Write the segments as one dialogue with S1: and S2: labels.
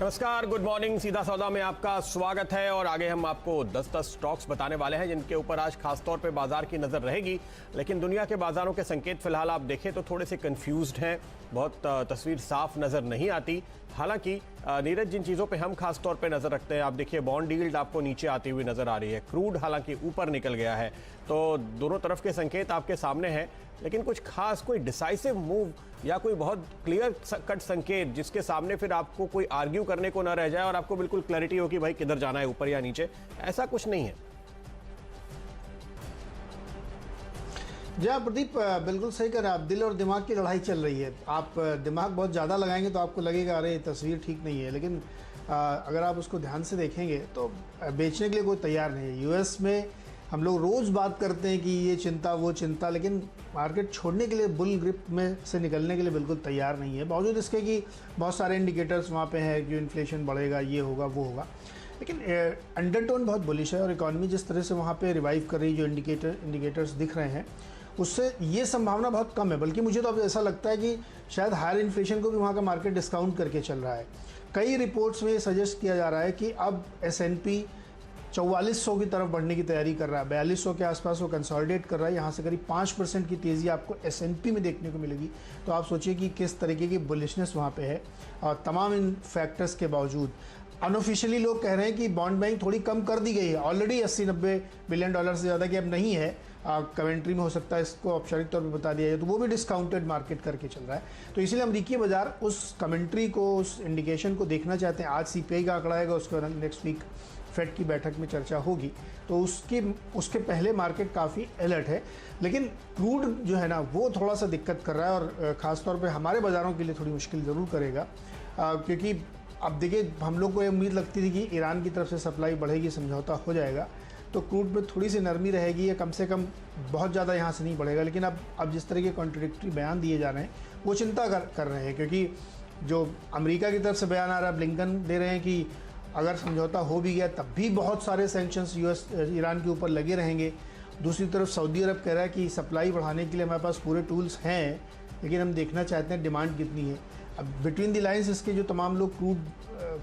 S1: नमस्कार, good morning. सीधा सौदा में आपका स्वागत है और आगे हम आपको 10-10 स्टॉक्स बताने वाले हैं जिनके ऊपर आज खासतौर पे बाजार की नज़र रहेगी। लेकिन दुनिया के बाजारों के संकेत फिलहाल आप देखें तो थोड़े से कंफ्यूज्ड हैं, बहुत तस्वीर साफ नज़र नहीं आती। हालांकि नीरज, जिन चीज़ों पे हम खास तौर पे नज़र रखते हैं, आप देखिए बॉन्ड यील्ड आपको नीचे आती हुई नज़र आ रही है, क्रूड हालांकि ऊपर निकल गया है, तो दोनों तरफ के संकेत आपके सामने हैं। लेकिन कुछ खास कोई डिसाइसिव मूव या कोई बहुत क्लियर कट संकेत जिसके सामने फिर आपको कोई आर्ग्यू करने को ना रह जाए और आपको बिल्कुल क्लैरिटी हो कि भाई किधर जाना है, ऊपर या नीचे, ऐसा कुछ नहीं है।
S2: जी हाँ प्रदीप, बिल्कुल सही कह रहे हैं आप। दिल और दिमाग की लड़ाई चल रही है। आप दिमाग बहुत ज़्यादा लगाएंगे तो आपको लगेगा अरे तस्वीर ठीक नहीं है, लेकिन अगर आप उसको ध्यान से देखेंगे तो बेचने के लिए कोई तैयार नहीं है। यूएस में हम लोग रोज़ बात करते हैं कि ये चिंता वो चिंता, लेकिन मार्केट छोड़ने के लिए, बुल ग्रिप में से निकलने के लिए बिल्कुल तैयार नहीं है, बावजूद इसके कि बहुत सारे इंडिकेटर्स वहाँ पे हैं कि इन्फ्लेशन बढ़ेगा, ये होगा वो होगा। लेकिन अंडरटोन बहुत बुलिश है और इकॉनमी जिस तरह से वहाँ पे रिवाइव कर रही, जो इंडिकेटर्स दिख रहे हैं, उससे ये संभावना बहुत कम है। बल्कि मुझे तो अब ऐसा लगता है कि शायद हायर इन्फ्लेशन को भी वहाँ का मार्केट डिस्काउंट करके चल रहा है। कई रिपोर्ट्स में सजेस्ट किया जा रहा है कि अब S&P 4400 की तरफ बढ़ने की तैयारी कर रहा है, 4200 के आसपास वो कंसोलिडेट कर रहा है। यहाँ से करीब 5% की तेज़ी आपको S&P में देखने को मिलेगी। तो आप सोचिए कि किस तरीके की बुलिशनेस वहाँ पे है। और तमाम इन फैक्टर्स के बावजूद अनऑफिशियली लोग कह रहे हैं कि बॉन्ड बाइंग थोड़ी कम कर दी गई है, ऑलरेडी 80-90 बिलियन डॉलर से ज़्यादा की अब नहीं है। कमेंट्री में हो सकता है इसको औपचारिक तौर पे बता दिया जाए, तो वो भी डिस्काउंटेड मार्केट करके चल रहा है। तो इसीलिए अमरीकी बाजार उस कमेंट्री को, उस इंडिकेशन को देखना चाहते हैं। आज CPI का आंकड़ा आएगा, उसके बाद नेक्स्ट वीक फेड की बैठक में चर्चा होगी, तो उसके पहले मार्केट काफ़ी अलर्ट है। लेकिन क्रूड जो है ना, वो थोड़ा सा दिक्कत कर रहा है और ख़ासतौर पे हमारे बाज़ारों के लिए थोड़ी मुश्किल ज़रूर करेगा, क्योंकि अब देखिए हम लोग को ये उम्मीद लगती थी कि ईरान की तरफ से सप्लाई बढ़ेगी, समझौता हो जाएगा, तो क्रूड में थोड़ी सी नरमी रहेगी, या कम से कम बहुत ज़्यादा यहाँ से नहीं बढ़ेगा। लेकिन अब जिस तरह के कॉन्ट्रडिक्टरी बयान दिए जा रहे हैं, वो चिंता कर रहे हैं, क्योंकि जो अमेरिका की तरफ से बयान आ रहा है, ब्लिंकन दे रहे हैं कि अगर समझौता हो भी गया तब भी बहुत सारे सैंक्शंस ईरान के ऊपर लगे रहेंगे। दूसरी तरफ सऊदी अरब कह रहा है कि सप्लाई बढ़ाने के लिए हमारे पास पूरे टूल्स हैं, लेकिन हम देखना चाहते हैं डिमांड कितनी है। अब बिटवीन द लाइंस इसके जो तमाम लोग क्रूड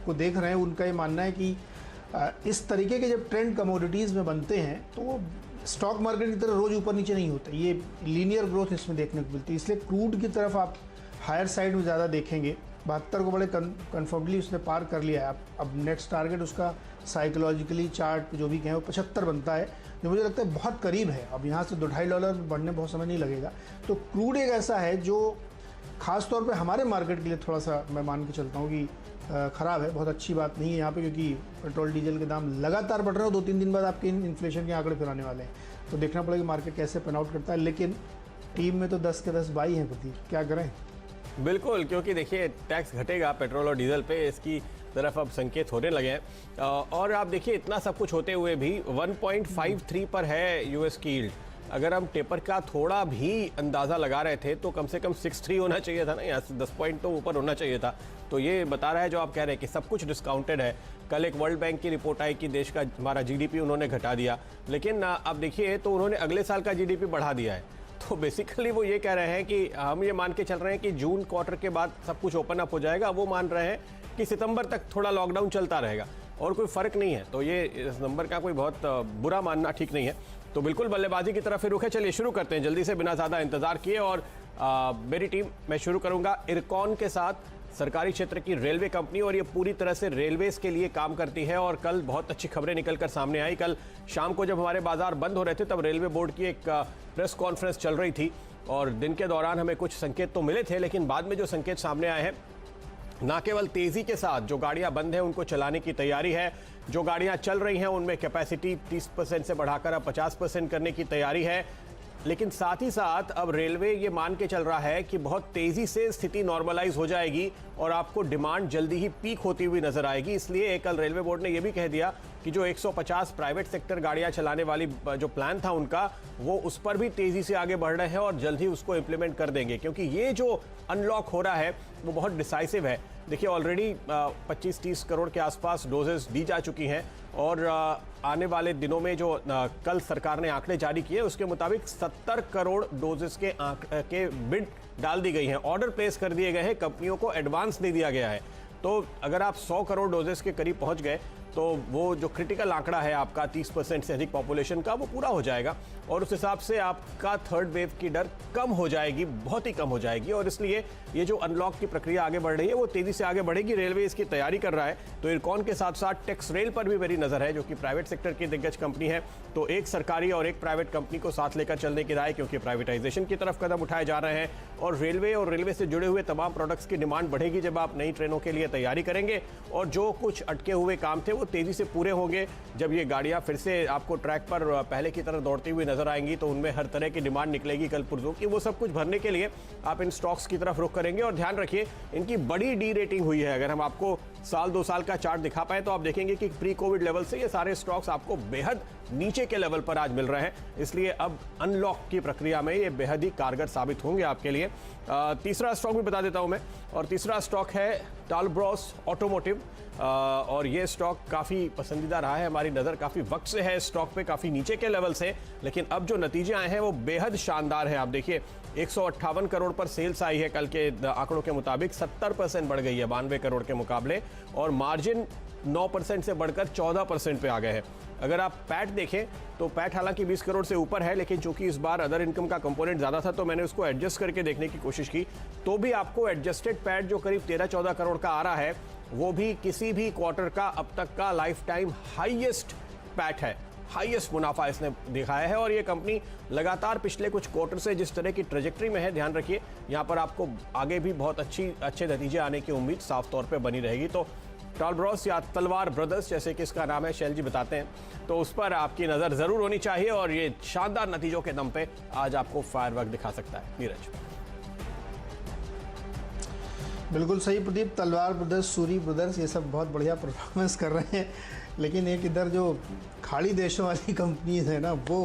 S2: को देख रहे हैं, उनका ये मानना है कि इस तरीके के जब ट्रेंड कमोडिटीज़ में बनते हैं तो वो स्टॉक मार्केट की तरह रोज़ ऊपर नीचे नहीं होता, ये लीनियर ग्रोथ इसमें देखने को मिलती है। इसलिए क्रूड की तरफ आप हायर साइड में ज़्यादा देखेंगे। 72 को बड़े कंफर्टेबली उसने पार कर लिया है। अब नेक्स्ट टारगेट उसका साइकोलॉजिकली चार्ट जो भी कहें वो 75 बनता है, जो मुझे लगता है बहुत करीब है। अब यहाँ से $2.5 बढ़ने बहुत समय नहीं लगेगा। तो क्रूड एक ऐसा है जो ख़ास तौर पे हमारे मार्केट के लिए थोड़ा सा, मैं मान के चलता हूँ कि ख़राब है, बहुत अच्छी बात नहीं है यहाँ पे, क्योंकि पेट्रोल डीजल के दाम लगातार बढ़ रहे हैं। 2-3 दिन बाद आपके इन्फ्लेशन के आंकड़े फिर आने वाले हैं, तो देखना पड़ेगा मार्केट कैसे पेन आउट करता है। लेकिन टीम में तो 10 के 10 बाई हैं प्रति, क्या करें।
S1: बिल्कुल, क्योंकि देखिए टैक्स घटेगा पेट्रोल और डीजल पे, इसकी तरफ अब संकेत होने लगे हैं। और आप देखिए इतना सब कुछ होते हुए भी 1.53 पर है यूएस की यील्ड। अगर हम टेपर का थोड़ा भी अंदाज़ा लगा रहे थे तो कम से कम 6.3 होना चाहिए था ना, यहाँ से 10 पॉइंट तो ऊपर होना चाहिए था। तो ये बता रहा है जो आप कह रहे हैं कि सब कुछ डिस्काउंटेड है। कल एक वर्ल्ड बैंक की रिपोर्ट आई कि देश का हमारा GDP उन्होंने घटा दिया, लेकिन अब देखिए तो उन्होंने अगले साल का GDP बढ़ा दिया है। तो बेसिकली वो ये कह रहे हैं कि हम ये मान के चल रहे हैं कि जून क्वार्टर के बाद सब कुछ ओपन अप हो जाएगा। वो मान रहे हैं कि सितंबर तक थोड़ा लॉकडाउन चलता रहेगा और कोई फ़र्क नहीं है। तो ये इस नंबर का कोई बहुत बुरा मानना ठीक नहीं है। तो बिल्कुल बल्लेबाजी की तरफ फिर रुख है। चलिए शुरू करते हैं जल्दी से, बिना ज़्यादा इंतज़ार किए। और मेरी टीम, मैं शुरू करूँगा इरकॉन के साथ, सरकारी क्षेत्र की रेलवे कंपनी, और ये पूरी तरह से रेलवेज़ के लिए काम करती है। और कल बहुत अच्छी खबरें निकलकर सामने आई। कल शाम को जब हमारे बाजार बंद हो रहे थे तब रेलवे बोर्ड की एक प्रेस कॉन्फ्रेंस चल रही थी और दिन के दौरान हमें कुछ संकेत तो मिले थे, लेकिन बाद में जो संकेत सामने आए हैं, ना केवल तेज़ी के साथ जो गाड़ियां बंद हैं उनको चलाने की तैयारी है, जो गाड़ियां चल रही हैं उनमें कैपेसिटी 30% से बढ़ाकर अब 50% करने की तैयारी है। लेकिन साथ ही साथ अब रेलवे ये मान के चल रहा है कि बहुत तेज़ी से स्थिति नॉर्मलाइज हो जाएगी और आपको डिमांड जल्दी ही पीक होती हुई नजर आएगी। इसलिए कल रेलवे बोर्ड ने यह भी कह दिया कि जो 150 प्राइवेट सेक्टर गाड़ियां चलाने वाली जो प्लान था उनका, वो उस पर भी तेज़ी से आगे बढ़ रहे हैं और जल्द ही उसको इम्प्लीमेंट कर देंगे, क्योंकि ये जो अनलॉक हो रहा है वो बहुत डिसाइसिव है। देखिए ऑलरेडी 25-30 करोड़ के आसपास डोजेस दी जा चुकी हैं और आने वाले दिनों में जो कल सरकार ने आंकड़े जारी किए उसके मुताबिक 70 करोड़ डोजेस के बिड डाल दी गई हैं, ऑर्डर प्लेस कर दिए गए हैं, कंपनियों को एडवांस दे दिया गया है। तो अगर आप 100 करोड़ डोजेस के करीब पहुंच गए तो वो जो क्रिटिकल आंकड़ा है आपका 30% से अधिक पॉपुलेशन का, वो पूरा हो जाएगा और उस हिसाब से आपका थर्ड वेव की डर कम हो जाएगी, बहुत ही कम हो जाएगी। और इसलिए ये जो अनलॉक की प्रक्रिया आगे बढ़ रही है वो तेजी से आगे बढ़ेगी। रेलवे इसकी तैयारी कर रहा है। तो इरकॉन के साथ साथ टेक्स रेल पर भी मेरी नजर है, जो कि प्राइवेट सेक्टर की दिग्गज कंपनी है। तो एक सरकारी और एक प्राइवेट कंपनी को साथ लेकर चलने की राय, क्योंकि प्राइवेटाइजेशन की तरफ कदम उठाए जा रहे हैं और रेलवे से जुड़े हुए तमाम प्रोडक्ट्स की डिमांड बढ़ेगी जब आप नई ट्रेनों के लिए तैयारी करेंगे। और जो कुछ अटके हुए काम थे वो तेजी से पूरे होंगे। जब ये गाड़ियां फिर से आपको ट्रैक पर पहले की तरह दौड़ती हुई नजर आएंगी तो उनमें हर तरह की डिमांड निकलेगी कल पुर्जों की। वो सब कुछ भरने के लिए आप इन स्टॉक्स की तरफ रुख करेंगे। और ध्यान रखिए, इनकी बड़ी डी रेटिंग हुई है। अगर हम आपको साल 2 साल का चार्ट दिखा पाए तो आप देखेंगे कि प्री कोविड लेवल से ये सारे स्टॉक्स आपको बेहद नीचे के लेवल पर आज मिल रहे हैं। इसलिए अब अनलॉक की प्रक्रिया में ये बेहद ही कारगर साबित होंगे आपके लिए। तीसरा स्टॉक भी बता देता हूं मैं, और तीसरा स्टॉक है टालब्रॉस ऑटोमोटिव। और ये स्टॉक काफ़ी पसंदीदा रहा है, हमारी नज़र काफ़ी वक्त से है स्टॉक पे, काफ़ी नीचे के लेवल से, लेकिन अब जो नतीजे आए हैं वो बेहद शानदार हैं। आप देखिए 158 करोड़ पर सेल्स आई है कल के आंकड़ों के मुताबिक, 70% बढ़ गई है 92 करोड़ के मुकाबले, और मार्जिन 9% से बढ़कर 14% पे आ गए हैं। अगर आप पैट देखें तो पैट हालांकि 20 करोड़ से ऊपर है, लेकिन चूंकि इस बार अदर इनकम का कंपोनेंट ज़्यादा था तो मैंने उसको एडजस्ट करके देखने की कोशिश की, तो भी आपको एडजस्टेड पैट जो करीब 13-14 करोड़ का आ रहा है वो भी किसी भी क्वार्टर का अब तक का लाइफ टाइम हाईएस्ट पैट है, हाईएस्ट मुनाफा इसने दिखाया है। और ये कंपनी लगातार पिछले कुछ क्वार्टर से जिस तरह की ट्रेजेक्टरी में है, ध्यान रखिए यहाँ पर आपको आगे भी बहुत अच्छे नतीजे आने की उम्मीद साफ तौर पे बनी रहेगी। तो टालब्रॉस या तलवार ब्रदर्स जैसे कि इसका नाम है, शैल जी बताते हैं, तो उस पर आपकी नज़र ज़रूर होनी चाहिए और ये शानदार नतीजों के दम पे आज आपको फायरवर्क दिखा सकता है। नीरज।
S2: बिल्कुल सही प्रदीप, तलवार ब्रदर्स, सूरी ब्रदर्स, ये सब बहुत बढ़िया परफॉर्मेंस कर रहे हैं, लेकिन एक इधर जो खाड़ी देशों वाली कंपनीज है ना वो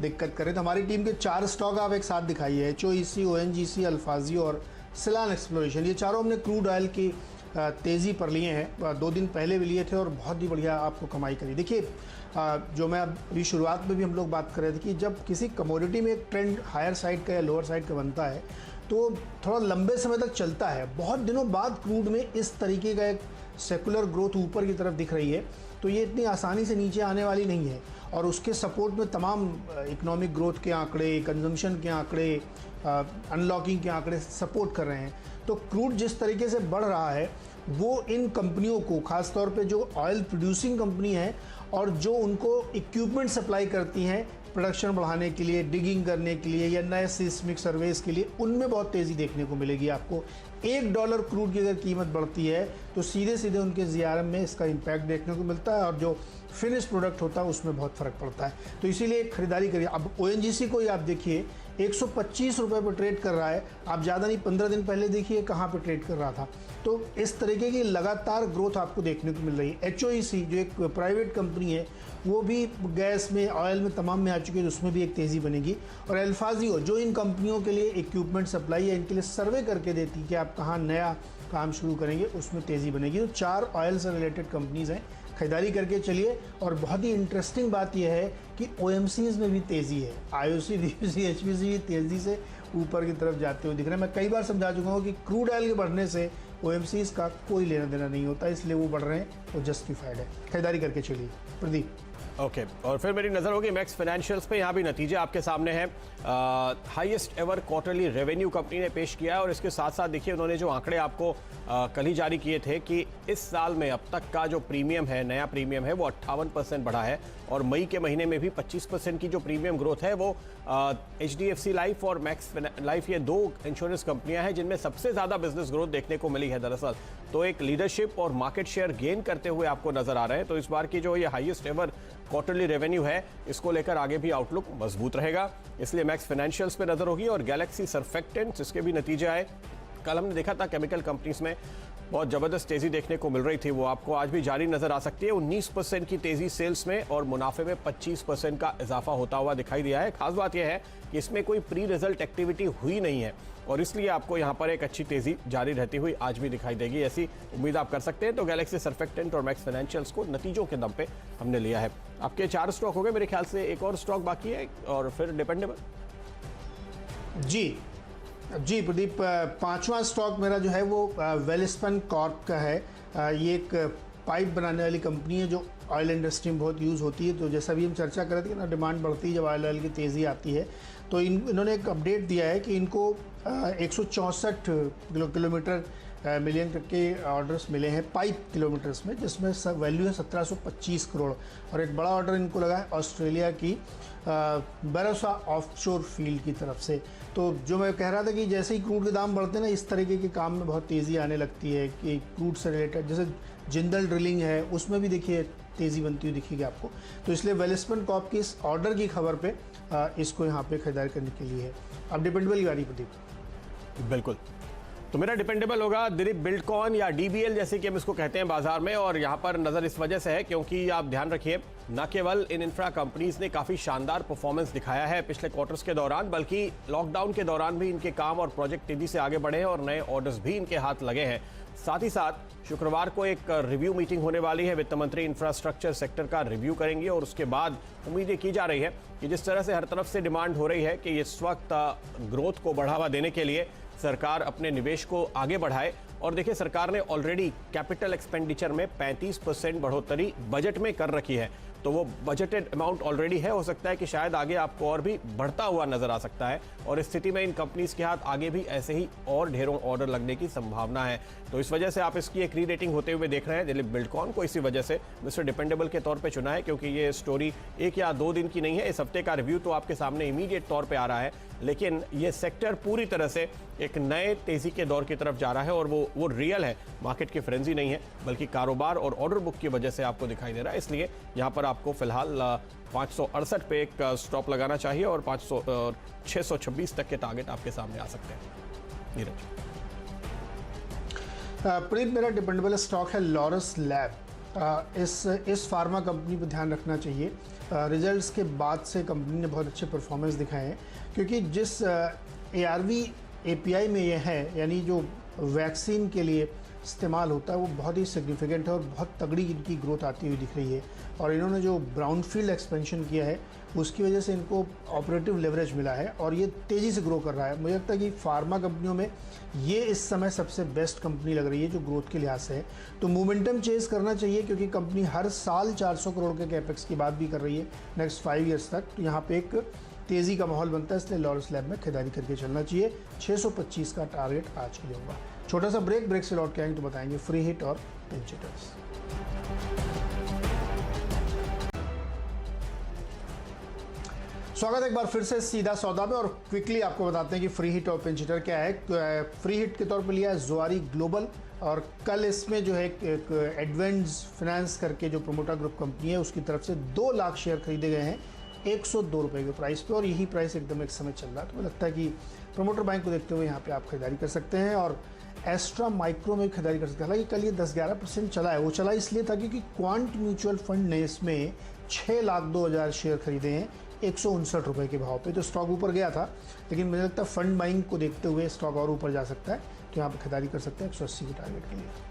S2: दिक्कत करे। तो हमारी टीम के 4 स्टॉक आप एक साथ दिखाइए, HOEC, ONGC, अल्फाजियो और सिलान एक्सप्लोरेशन। ये चारों हमने क्रूड ऑयल की तेज़ी पर लिए हैं, 2 दिन पहले भी लिए थे और बहुत ही बढ़िया आपको कमाई करी। देखिए जो मैं अभी शुरुआत में भी हम लोग बात कर रहे थे कि जब किसी कमोडिटी में एक ट्रेंड हायर साइड का या लोअर साइड का बनता है तो थोड़ा लंबे समय तक चलता है। बहुत दिनों बाद क्रूड में इस तरीके का एक सेकुलर ग्रोथ ऊपर की तरफ दिख रही है, तो ये इतनी आसानी से नीचे आने वाली नहीं है। और उसके सपोर्ट में तमाम इकोनॉमिक ग्रोथ के आंकड़े, कंजम्पशन के आंकड़े, अनलॉकिंग के आंकड़े सपोर्ट कर रहे हैं। तो क्रूड जिस तरीके से बढ़ रहा है वो इन कंपनियों को, खासतौर पे जो ऑयल प्रोड्यूसिंग कंपनी है और जो उनको इक्विपमेंट सप्लाई करती हैं प्रोडक्शन बढ़ाने के लिए, डिगिंग करने के लिए या नए सिस्मिक सर्वेस के लिए, उनमें बहुत तेज़ी देखने को मिलेगी आपको। $1 क्रूड की अगर कीमत बढ़ती है तो सीधे सीधे उनके जीआरएम में इसका इम्पैक्ट देखने को मिलता है और जो फिनिश प्रोडक्ट होता है उसमें बहुत फ़र्क पड़ता है। तो इसीलिए खरीदारी करिए। अब ONGC को ही आप देखिए 125 रुपये पर ट्रेड कर रहा है। आप ज़्यादा नहीं, 15 दिन पहले देखिए कहाँ पे ट्रेड कर रहा था। तो इस तरीके की लगातार ग्रोथ आपको देखने को मिल रही है। HOEC जो एक प्राइवेट कंपनी है वो भी गैस में, ऑयल में, तमाम में आ चुकी है, उसमें भी एक तेज़ी बनेगी। और अल्फाजियो जो इन कंपनियों के लिए इक्विपमेंट सप्लाई है, इनके लिए सर्वे करके देती कि आप कहाँ नया काम शुरू करेंगे, उसमें तेज़ी बनेगी। तो 4 ऑयल से रिलेटेड कंपनीज़ हैं, खरीदारी करके चलिए। और बहुत ही इंटरेस्टिंग बात यह है कि OMCs में भी तेज़ी है, IOC, DOC, HPC भी तेज़ी से ऊपर की तरफ जाते हुए दिख रहे हैं। मैं कई बार समझा चुका हूँ कि क्रूड ऑयल के बढ़ने से OMCs का कोई लेना देना नहीं होता, इसलिए वो बढ़ रहे हैं, वो जस्टिफाइड है। खरीदारी करके चलिए प्रदीप।
S1: ओके और फिर मेरी नज़र होगी मैक्स फाइनेंशियल्स पे। यहाँ भी नतीजे आपके सामने हैं। Highest ever quarterly revenue company ने पेश किया है और इसके साथ साथ देखिए उन्होंने जो आंकड़े आपको कल ही जारी किए थे कि इस साल में अब तक का जो प्रीमियम है, नया प्रीमियम है, वो 58% बढ़ा है और मई के महीने में भी 25% की जो प्रीमियम ग्रोथ है वो HDFC लाइफ और मैक्स लाइफ, ये 2 इंश्योरेंस कंपनियां हैं जिनमें सबसे ज़्यादा बिजनेस ग्रोथ देखने को मिली है दरअसल। तो एक लीडरशिप और मार्केट शेयर गेन करते हुए आपको नजर आ रहे हैं। तो इस बार की जो ये हाईएस्ट एवर क्वार्टरली रेवेन्यू है, इसको लेकर आगे भी आउटलुक मजबूत रहेगा, इसलिए मैक्स फाइनेंशियल्स पे नजर होगी। और गैलेक्सी सर्फेक्टेंट्स, इसके भी नतीजे आए। कल हमने देखा था केमिकल कंपनीज में बहुत ज़बरदस्त तेज़ी देखने को मिल रही थी, वो आपको आज भी जारी नज़र आ सकती है। 19% की तेज़ी सेल्स में और मुनाफे में 25% का इजाफा होता हुआ दिखाई दिया है। खास बात यह है कि इसमें कोई प्री रिजल्ट एक्टिविटी हुई नहीं है और इसलिए आपको यहाँ पर एक अच्छी तेज़ी जारी रहती हुई आज भी दिखाई देगी, ऐसी उम्मीद आप कर सकते हैं। तो गैलेक्सी सर्फेक्टेंट और मैक्स फाइनेंशियल्स को नतीजों के दम पे हमने लिया है। आपके 4 स्टॉक हो गए, मेरे ख्याल से एक और स्टॉक बाकी है और फिर डिपेंडेबल।
S2: जी प्रदीप, 5वां स्टॉक मेरा जो है वो वेलस्पन कॉर्प का है। ये एक पाइप बनाने वाली कंपनी है जो ऑयल इंडस्ट्री में बहुत यूज़ होती है। तो जैसा भी हम चर्चा कर रहे थे कि ना डिमांड बढ़ती है जब ऑयल की तेज़ी आती है, तो इन्होंने एक अपडेट दिया है कि इनको 164 किलोमीटर मिलियन के ऑर्डर्स मिले हैं पाइप किलोमीटर्स में, जिसमें वैल्यू है 1725 करोड़। और एक बड़ा ऑर्डर इनको लगा है ऑस्ट्रेलिया की बरोसा ऑफशोर फील्ड की तरफ से। तो जो मैं कह रहा था कि जैसे ही क्रूड के दाम बढ़ते हैं ना, इस तरीके के काम में बहुत तेज़ी आने लगती है कि क्रूड से रिलेटेड, जैसे जिंदल ड्रिलिंग है उसमें भी देखिए तेज़ी बनती हुई दिखेगी आपको। तो इसलिए वेलस्पन कॉर्प की इस ऑर्डर की खबर पे इसको यहाँ पे खरीदारी करने के लिए है। अब डिपेंडेबल गाड़ी प्रदीप।
S1: बिल्कुल, तो मेरा डिपेंडेबल होगा दिलीप बिल्डकॉन या डीबीएल जैसे कि हम इसको कहते हैं बाजार में। और यहाँ पर नज़र इस वजह से है क्योंकि आप ध्यान रखिए, न केवल इन इंफ्रा कंपनीज ने काफ़ी शानदार परफॉर्मेंस दिखाया है पिछले क्वार्टर्स के दौरान, बल्कि लॉकडाउन के दौरान भी इनके काम और प्रोजेक्ट तेजी से आगे बढ़े हैं और नए ऑर्डर्स भी इनके हाथ लगे हैं। साथ ही साथ शुक्रवार को एक रिव्यू मीटिंग होने वाली है, वित्त मंत्री इंफ्रास्ट्रक्चर सेक्टर का रिव्यू करेंगे और उसके बाद उम्मीद ये की जा रही है कि जिस तरह से हर तरफ से डिमांड हो रही है कि इस वक्त ग्रोथ को बढ़ावा देने के लिए सरकार अपने निवेश को आगे बढ़ाए। और देखिए, सरकार ने ऑलरेडी कैपिटल एक्सपेंडिचर में 35% बढ़ोतरी बजट में कर रखी है, तो वो बजटेड अमाउंट ऑलरेडी है। हो सकता है कि शायद आगे आपको और भी बढ़ता हुआ नजर आ सकता है और इस स्थिति में इन कंपनीज के हाथ आगे भी ऐसे ही और ढेरों ऑर्डर लगने की संभावना है। तो इस वजह से आप इसकी एक रीरेटिंग होते हुए देख रहे हैं। दिलीप बिल्डकॉन को इसी वजह से मिस्टर डिपेंडेबल के तौर पे चुना है क्योंकि ये स्टोरी 1 या 2 दिन की नहीं है। इस हफ्ते का रिव्यू तो आपके सामने इमीडिएट तौर पर आ रहा है, लेकिन ये सेक्टर पूरी तरह से एक नए तेजी के दौर की तरफ जा रहा है और वो रियल है, मार्केट की फ्रेंजी नहीं है, बल्कि कारोबार और ऑर्डर बुक की वजह से आपको दिखाई दे रहा है। इसलिए यहाँ पर आपको फिलहाल 568 पे एक स्टॉप लगाना चाहिए और 626 तक के टारगेट आपके सामने आ सकते हैं। नीरज।
S2: प्रीत, मेरा डिपेंडेबल स्टॉक है लॉरस लैब। इस फार्मा कंपनी पर ध्यान रखना चाहिए। रिजल्ट्स के बाद से कंपनी ने बहुत अच्छे परफॉर्मेंस दिखाए हैं, क्योंकि जिस ARV API में ये है, यानी जो वैक्सीन के लिए इस्तेमाल होता है, वो बहुत ही सिग्निफिकेंट है और बहुत तगड़ी इनकी ग्रोथ आती हुई दिख रही है। और इन्होंने जो ब्राउनफील्ड एक्सपेंशन किया है उसकी वजह से इनको ऑपरेटिव लेवरेज मिला है और ये तेज़ी से ग्रो कर रहा है। मुझे लगता है कि फार्मा कंपनियों में ये इस समय सबसे बेस्ट कंपनी लग रही है जो ग्रोथ के लिहाज से है। तो मोमेंटम चेज करना चाहिए, क्योंकि कंपनी हर साल 400 करोड़ के कैपेक्स की बात भी कर रही है नेक्स्ट 5 ईयर्स तक। तो यहाँ पे एक तेज़ी का माहौल बनता है, इसलिए लॉरस लैब में खरीदारी करके चलना चाहिए। 625 का टारगेट आज के लिए होगा। छोटा सा ब्रेक से लौट के आएंगे तो बताएंगे फ्री हिट और पिंच हिटर्स। स्वागत है एक बार फिर से सीधा सौदा में और क्विकली आपको बताते हैं कि फ्री हिट और पिंच हिटर क्या है। फ्री हिट के तौर पे लिया है ज़ुआरी ग्लोबल और कल इसमें जो है एक एडवेंस फाइनेंस करके जो प्रोमोटर ग्रुप कंपनी है उसकी तरफ से 2 लाख शेयर खरीदे गए हैं 102 रुपये के प्राइस पे और यही प्राइस एकदम एक समय चल रहा है। तो मुझे लगता है कि प्रोमोटर बैंक को देखते हुए यहाँ पे आप खरीदारी कर सकते हैं और एस्ट्रा माइक्रो में खरीदारी कर सकते हैं। हालांकि कल ये 10-11% चला है। वो चला इसलिए था क्योंकि क्वांट म्यूचुअल फंड ने इसमें 6,02,000 शेयर खरीदे हैं 159 रुपये के भाव पे। तो स्टॉक ऊपर गया था, लेकिन मुझे लगता है फंड बाइंग को देखते हुए स्टॉक और ऊपर जा सकता है। तो यहाँ पर खरीदारी कर सकते हैं 180 के टारगेट के लिए।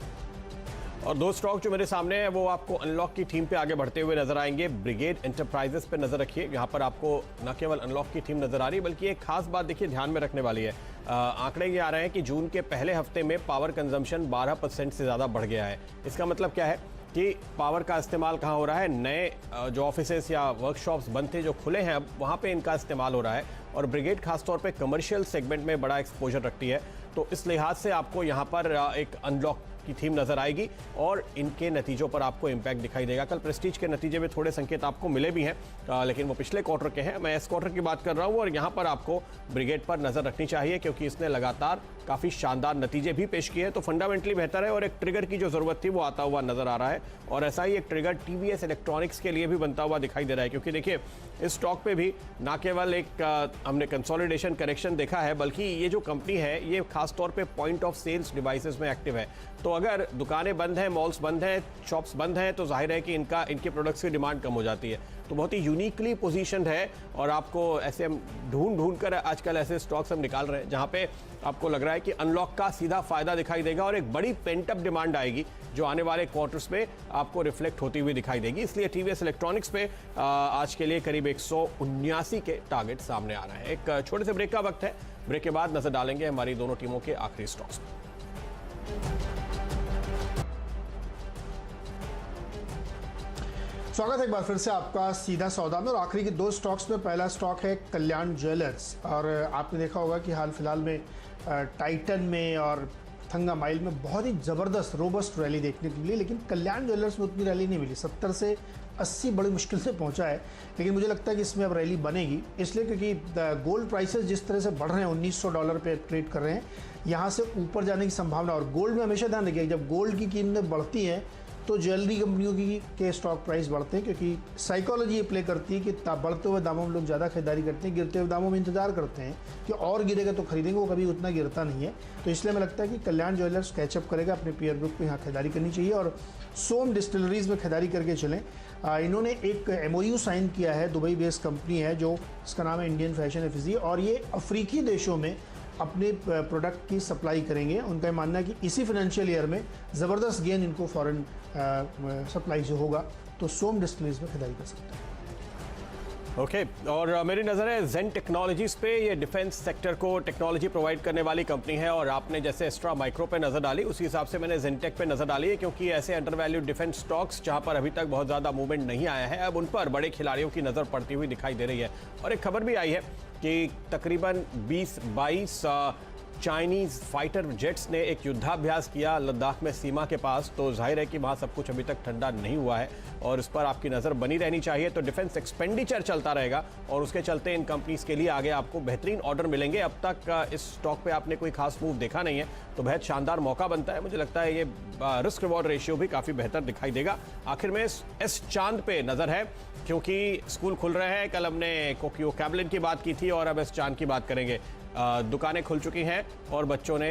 S1: और 2 स्टॉक जो मेरे सामने है वो आपको अनलॉक की थीम पे आगे बढ़ते हुए नजर आएंगे। ब्रिगेड एंटरप्राइजेस पे नजर रखिए, यहाँ पर आपको न केवल अनलॉक की थीम नजर आ रही है बल्कि एक खास बात देखिए ध्यान में रखने वाली है। आंकड़े ये आ रहे हैं कि जून के पहले हफ्ते में पावर कंजम्पशन 12% से ज़्यादा बढ़ गया है। इसका मतलब क्या है कि पावर का इस्तेमाल कहाँ हो रहा है, नए जो ऑफिसेस या वर्कशॉप्स बंद थे जो खुले हैं अब वहाँ पे इनका इस्तेमाल हो रहा है। और ब्रिगेड खासतौर पे कमर्शियल सेगमेंट में बड़ा एक्सपोजर रखती है, तो इस लिहाज से आपको यहाँ पर एक अनलॉक की थीम नजर आएगी और इनके नतीजों पर आपको इंपैक्ट दिखाई देगा। कल प्रेस्टीज के नतीजे में थोड़े संकेत आपको मिले भी हैं, लेकिन वो पिछले क्वार्टर के हैं। मैं इस क्वार्टर की बात कर रहा हूँ और यहाँ पर आपको ब्रिगेड पर नजर रखनी चाहिए क्योंकि इसने लगातार काफ़ी शानदार नतीजे भी पेश किए हैं। तो फंडामेंटली बेहतर है और एक ट्रिगर की जो ज़रूरत थी वो आता हुआ नजर आ रहा है और ऐसा ही एक ट्रिगर TVS इलेक्ट्रॉनिक्स के लिए भी बनता हुआ दिखाई दे रहा है। क्योंकि देखिए, इस स्टॉक पे भी ना केवल एक हमने कंसोलिडेशन करेक्शन देखा है, बल्कि ये जो कंपनी है ये खासतौर पे पॉइंट ऑफ सेल्स डिवाइसेस में एक्टिव है। तो अगर दुकानें बंद हैं, मॉल्स बंद हैं, शॉप्स बंद हैं, तो जाहिर है कि इनके प्रोडक्ट्स की डिमांड कम हो जाती है। तो बहुत ही यूनिकली पोजीशनड है और आपको ऐसे ढूंढ कर आजकल ऐसे स्टॉक्स हम निकाल रहे हैं जहां पे आपको लग रहा है कि अनलॉक का सीधा फायदा दिखाई देगा और एक बड़ी पेंट अप डिमांड आएगी जो आने वाले क्वार्टर्स में आपको रिफ्लेक्ट होती हुई दिखाई देगी। इसलिए TVS इलेक्ट्रॉनिक्स पे आज के लिए करीब 179 के टारगेट सामने आ रहे हैं। एक छोटे से ब्रेक का वक्त है, ब्रेक के बाद नजर डालेंगे हमारी दोनों टीमों के आखिरी स्टॉक्स पर।
S2: स्वागत है एक बार फिर से आपका सीधा सौदा में। और आखिरी के 2 स्टॉक्स में पहला स्टॉक है कल्याण ज्वेलर्स। और आपने देखा होगा कि हाल फिलहाल में टाइटन में और थंगा माइल में बहुत ही ज़बरदस्त रोबस्ट रैली देखने को मिली, लेकिन कल्याण ज्वेलर्स में उतनी रैली नहीं मिली। 70 से 80 बड़ी मुश्किल से पहुंचा है, लेकिन मुझे लगता है कि इसमें अब रैली बनेगी, इसलिए क्योंकि गोल्ड प्राइसेस जिस तरह से बढ़ रहे हैं, $1900 पे ट्रेड कर रहे हैं, यहाँ से ऊपर जाने की संभावना। और गोल्ड में हमेशा ध्यान रखिए, जब गोल्ड की कीमतें बढ़ती हैं तो ज्वेलरी कंपनियों के स्टॉक प्राइस बढ़ते हैं, क्योंकि साइकोलॉजी ये प्ले करती है कि बढ़ते हुए दामों में लोग ज़्यादा खरीदारी करते हैं, गिरते हुए दामों में इंतजार करते हैं कि और गिरेगा तो खरीदेंगे, वो कभी उतना गिरता नहीं है। तो इसलिए हमें लगता है कि कल्याण ज्वेलर्स कैचअप करेगा, अपने पीयर ग्रुप को यहाँ खरीदारी करनी चाहिए और सोम डिस्टिलरीज में खरीदारी करके चलें। इन्होंने एक MOU साइन किया है, दुबई बेस्ड कंपनी है जो इसका नाम है इंडियन फैशन एफजी, और ये अफ्रीकी देशों में अपने प्रोडक्ट की सप्लाई करेंगे। उनका ये मानना है कि इसी फाइनेंशियल ईयर में ज़बरदस्त गेन इनको फॉरेन सप्लाई से होगा, तो सोम डिस्टिलरीज में खरीदारी कर सकते हैं।
S1: ओके और मेरी नज़र है जेन टेक्नोलॉजीज पे। ये डिफेंस सेक्टर को टेक्नोलॉजी प्रोवाइड करने वाली कंपनी है, और आपने जैसे एस्ट्रा माइक्रो पे नज़र डाली, उसी हिसाब से मैंने जेनटेक पे नज़र डाली है, क्योंकि ऐसे अंडर वैल्यूड डिफेंस स्टॉक्स जहां पर अभी तक बहुत ज़्यादा मूवमेंट नहीं आया है, अब उन पर बड़े खिलाड़ियों की नज़र पड़ती हुई दिखाई दे रही है। और एक खबर भी आई है कि तकरीबन 20-22 चाइनीज़ फाइटर जेट्स ने एक युद्धाभ्यास किया लद्दाख में सीमा के पास। तो जाहिर है कि वहाँ सब कुछ अभी तक ठंडा नहीं हुआ है और इस पर आपकी नज़र बनी रहनी चाहिए। तो डिफेंस एक्सपेंडिचर चलता रहेगा और उसके चलते इन कंपनीज के लिए आगे आपको बेहतरीन ऑर्डर मिलेंगे। अब तक इस स्टॉक पे आपने कोई खास मूव देखा नहीं है, तो बेहद शानदार मौका बनता है। मुझे लगता है ये रिस्क रिवॉर्ड रेशियो भी काफ़ी बेहतर दिखाई देगा। आखिर में एस चांद पे नज़र है, क्योंकि स्कूल खुल रहे हैं। कल हमने कोकियो कैबलिन की बात की थी और अब एस चांद की बात करेंगे। दुकानें खुल चुकी हैं और बच्चों ने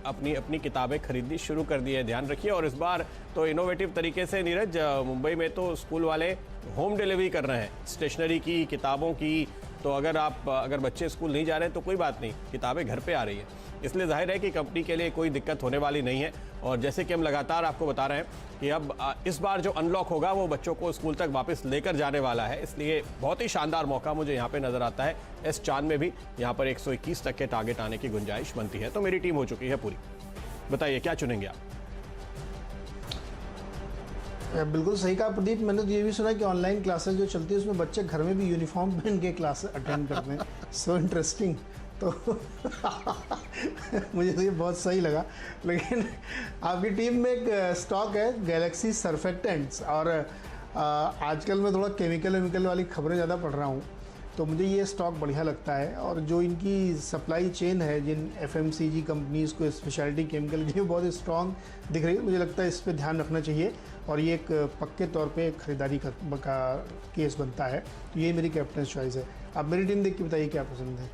S1: अपनी अपनी किताबें खरीदनी शुरू कर दी है। ध्यान रखिए। और इस बार तो इनोवेटिव तरीके से नीरज, मुंबई में तो स्कूल वाले होम डिलीवरी कर रहे हैं स्टेशनरी की, किताबों की। तो अगर बच्चे स्कूल नहीं जा रहे हैं तो कोई बात नहीं, किताबें घर पे आ रही है। इसलिए जाहिर है कि कंपनी के लिए कोई दिक्कत होने वाली नहीं है। और जैसे कि हम लगातार आपको बता रहे हैं कि अब इस बार जो अनलॉक होगा वो बच्चों को स्कूल तक वापस लेकर जाने वाला है, इसलिए बहुत ही शानदार मौका मुझे यहाँ पे नज़र आता है। एस चांद में भी यहाँ पर 121 तक के टारगेट आने की गुंजाइश बनती है। तो मेरी टीम हो चुकी है पूरी। बताइए क्या चुनेंगे आप?
S2: बिल्कुल सही कहा प्रदीप। मैंने तो ये भी सुना कि ऑनलाइन क्लासेस जो चलती है उसमें बच्चे घर में भी यूनिफॉर्म पहन के क्लास अटेंड करते हैं। So interesting. तो मुझे तो ये बहुत सही लगा। लेकिन आपकी टीम में एक स्टॉक है गैलेक्सी सर्फेक्टेंट्स, और आजकल मैं थोड़ा केमिकल वाली खबरें ज़्यादा पढ़ रहा हूँ, तो मुझे ये स्टॉक बढ़िया लगता है। और जो इनकी सप्लाई चेन है जिन FMCG कंपनीज़ को, स्पेशलिटी केमिकल की, बहुत स्ट्रॉन्ग दिख रही है। मुझे लगता है इस पर ध्यान रखना चाहिए और ये एक पक्के तौर पे खरीदारी का केस बनता है। तो ये मेरी कैप्टन चॉइस है। आप मेरी टीम देख के बताइए क्या पसंद है।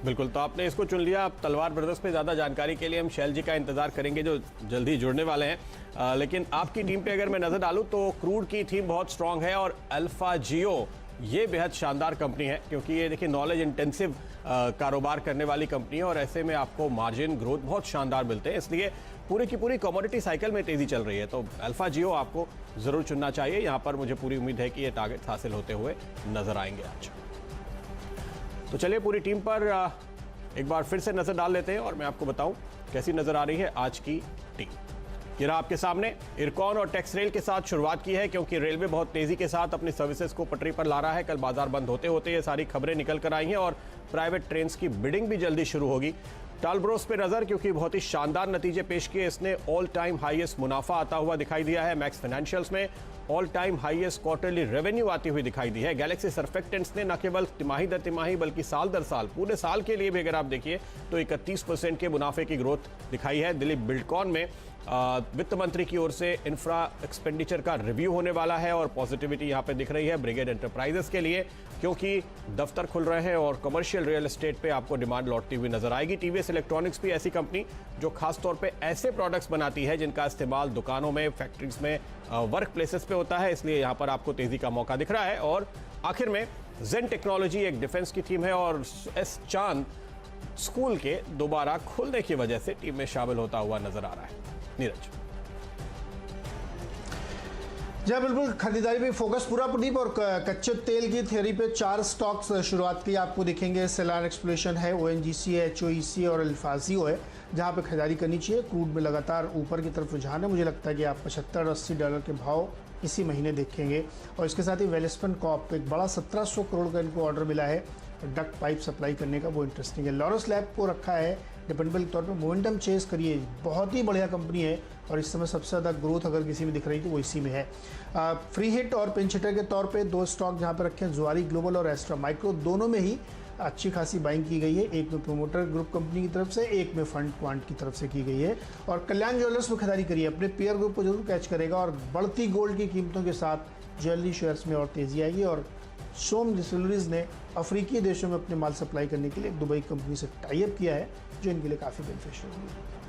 S1: बिल्कुल, तो आपने इसको चुन लिया। अब तलवार ब्रदर्स पे ज़्यादा जानकारी के लिए हम शैल जी का इंतजार करेंगे जो जल्दी जुड़ने वाले हैं। लेकिन आपकी टीम पे अगर मैं नज़र डालूँ तो क्रूड की थीम बहुत स्ट्रांग है और अल्फा जियो ये बेहद शानदार कंपनी है, क्योंकि ये देखिए नॉलेज इंटेंसिव कारोबार करने वाली कंपनी है और ऐसे में आपको मार्जिन ग्रोथ बहुत शानदार मिलते हैं। इसलिए पूरी की पूरी कमोडिटी साइकिल में तेज़ी चल रही है, तो अल्फा जियो आपको ज़रूर चुनना चाहिए। यहाँ पर मुझे पूरी उम्मीद है कि ये टारगेट हासिल होते हुए नज़र आएंगे आज। तो चलिए पूरी टीम पर एक बार फिर से नज़र डाल लेते हैं और मैं आपको बताऊं कैसी नज़र आ रही है आज की टीम। ये रहा आपके सामने। इरकॉन और टेक्सरेल के साथ शुरुआत की है, क्योंकि रेलवे बहुत तेज़ी के साथ अपनी सर्विसेज को पटरी पर ला रहा है। कल बाजार बंद होते होते ये सारी खबरें निकल कर आई हैं और प्राइवेट ट्रेन की बिडिंग भी जल्दी शुरू होगी। टालब्रोस पे नज़र, क्योंकि बहुत ही शानदार नतीजे पेश किए इसने। ऑल टाइम हाईएस्ट मुनाफा आता हुआ दिखाई दिया है। मैक्स फाइनेंशियल्स में all time highest quarterly revenue आती हुई दिखाई दी है। गैलेक्सी सर्फेक्टेंट्स ने न केवल तिमाही दर तिमाही बल्कि साल दर साल पूरे साल के लिए भी अगर आप देखिए तो 31% के मुनाफे की ग्रोथ दिखाई है। दिलीप बिल्डकॉन में वित्त मंत्री की ओर से इंफ्रा एक्सपेंडिचर का रिव्यू होने वाला है और पॉजिटिविटी यहाँ पे दिख रही है ब्रिगेड एंटरप्राइजेस के लिए, क्योंकि दफ्तर खुल रहे हैं और कमर्शियल रियल एस्टेट पे आपको डिमांड लौटती हुई नजर आएगी। टीवीएस इलेक्ट्रॉनिक्स भी ऐसी कंपनी जो खासतौर पे ऐसे प्रोडक्ट्स बनाती है जिनका इस्तेमाल दुकानों में, फैक्ट्रीज में, वर्क प्लेसेस पे होता है, इसलिए यहाँ पर आपको तेजी का मौका दिख रहा है। और आखिर में जेन टेक्नोलॉजी एक डिफेंस की टीम है और एस चांद स्कूल के दोबारा खुलने की वजह से टीम में शामिल होता हुआ नजर आ रहा है। नीरज
S2: जी बिल्कुल, खरीदारी पे फोकस पूरा प्रदीप। और कच्चे तेल की थियरी पे 4 स्टॉक्स शुरुआत की आपको दिखेंगे। सेलान एक्सप्लोरेशन है, ONGC है, HOEC और अल्फाजियो है। जहाँ पे खरीदारी करनी चाहिए। क्रूड में लगातार ऊपर की तरफ रुझान है, मुझे लगता है कि आप $75-80 के भाव इसी महीने देखेंगे। और इसके साथ ही वेलस्पन कॉर्प एक बड़ा 1700 करोड़ का इनको ऑर्डर मिला है डक्ट पाइप सप्लाई करने का, वो इंटरेस्टिंग है। लॉरस लैब को रखा है डिपेंडेबल तौर पे, मोमेंटम चेस करिए, बहुत ही बढ़िया कंपनी है और इस समय सबसे ज़्यादा ग्रोथ अगर किसी में दिख रही थी वो इसी में है। फ्री हिट और पिंच हिटर के तौर पे दो स्टॉक जहाँ पे रखे हैं, जुआरी ग्लोबल और एस्ट्रा माइक्रो, दोनों में ही अच्छी खासी बाइंग की गई है। एक में प्रोमोटर ग्रुप कंपनी की तरफ से, एक में फंड क्वांट की तरफ से की गई है। और कल्याण ज्वेलर्स में खरीदारी करिए, अपने पेयर ग्रुप को जरूर कैच करेगा और बढ़ती गोल्ड की कीमतों के साथ ज्वेलरी शेयर्स में और तेजी आएगी। और सोम डिस्टिलरीज ने अफ्रीकी देशों में अपने माल सप्लाई करने के लिए दुबई कंपनी से टाई अप किया है, जो इनके लिए काफ़ी बेनिफिशियल होगी।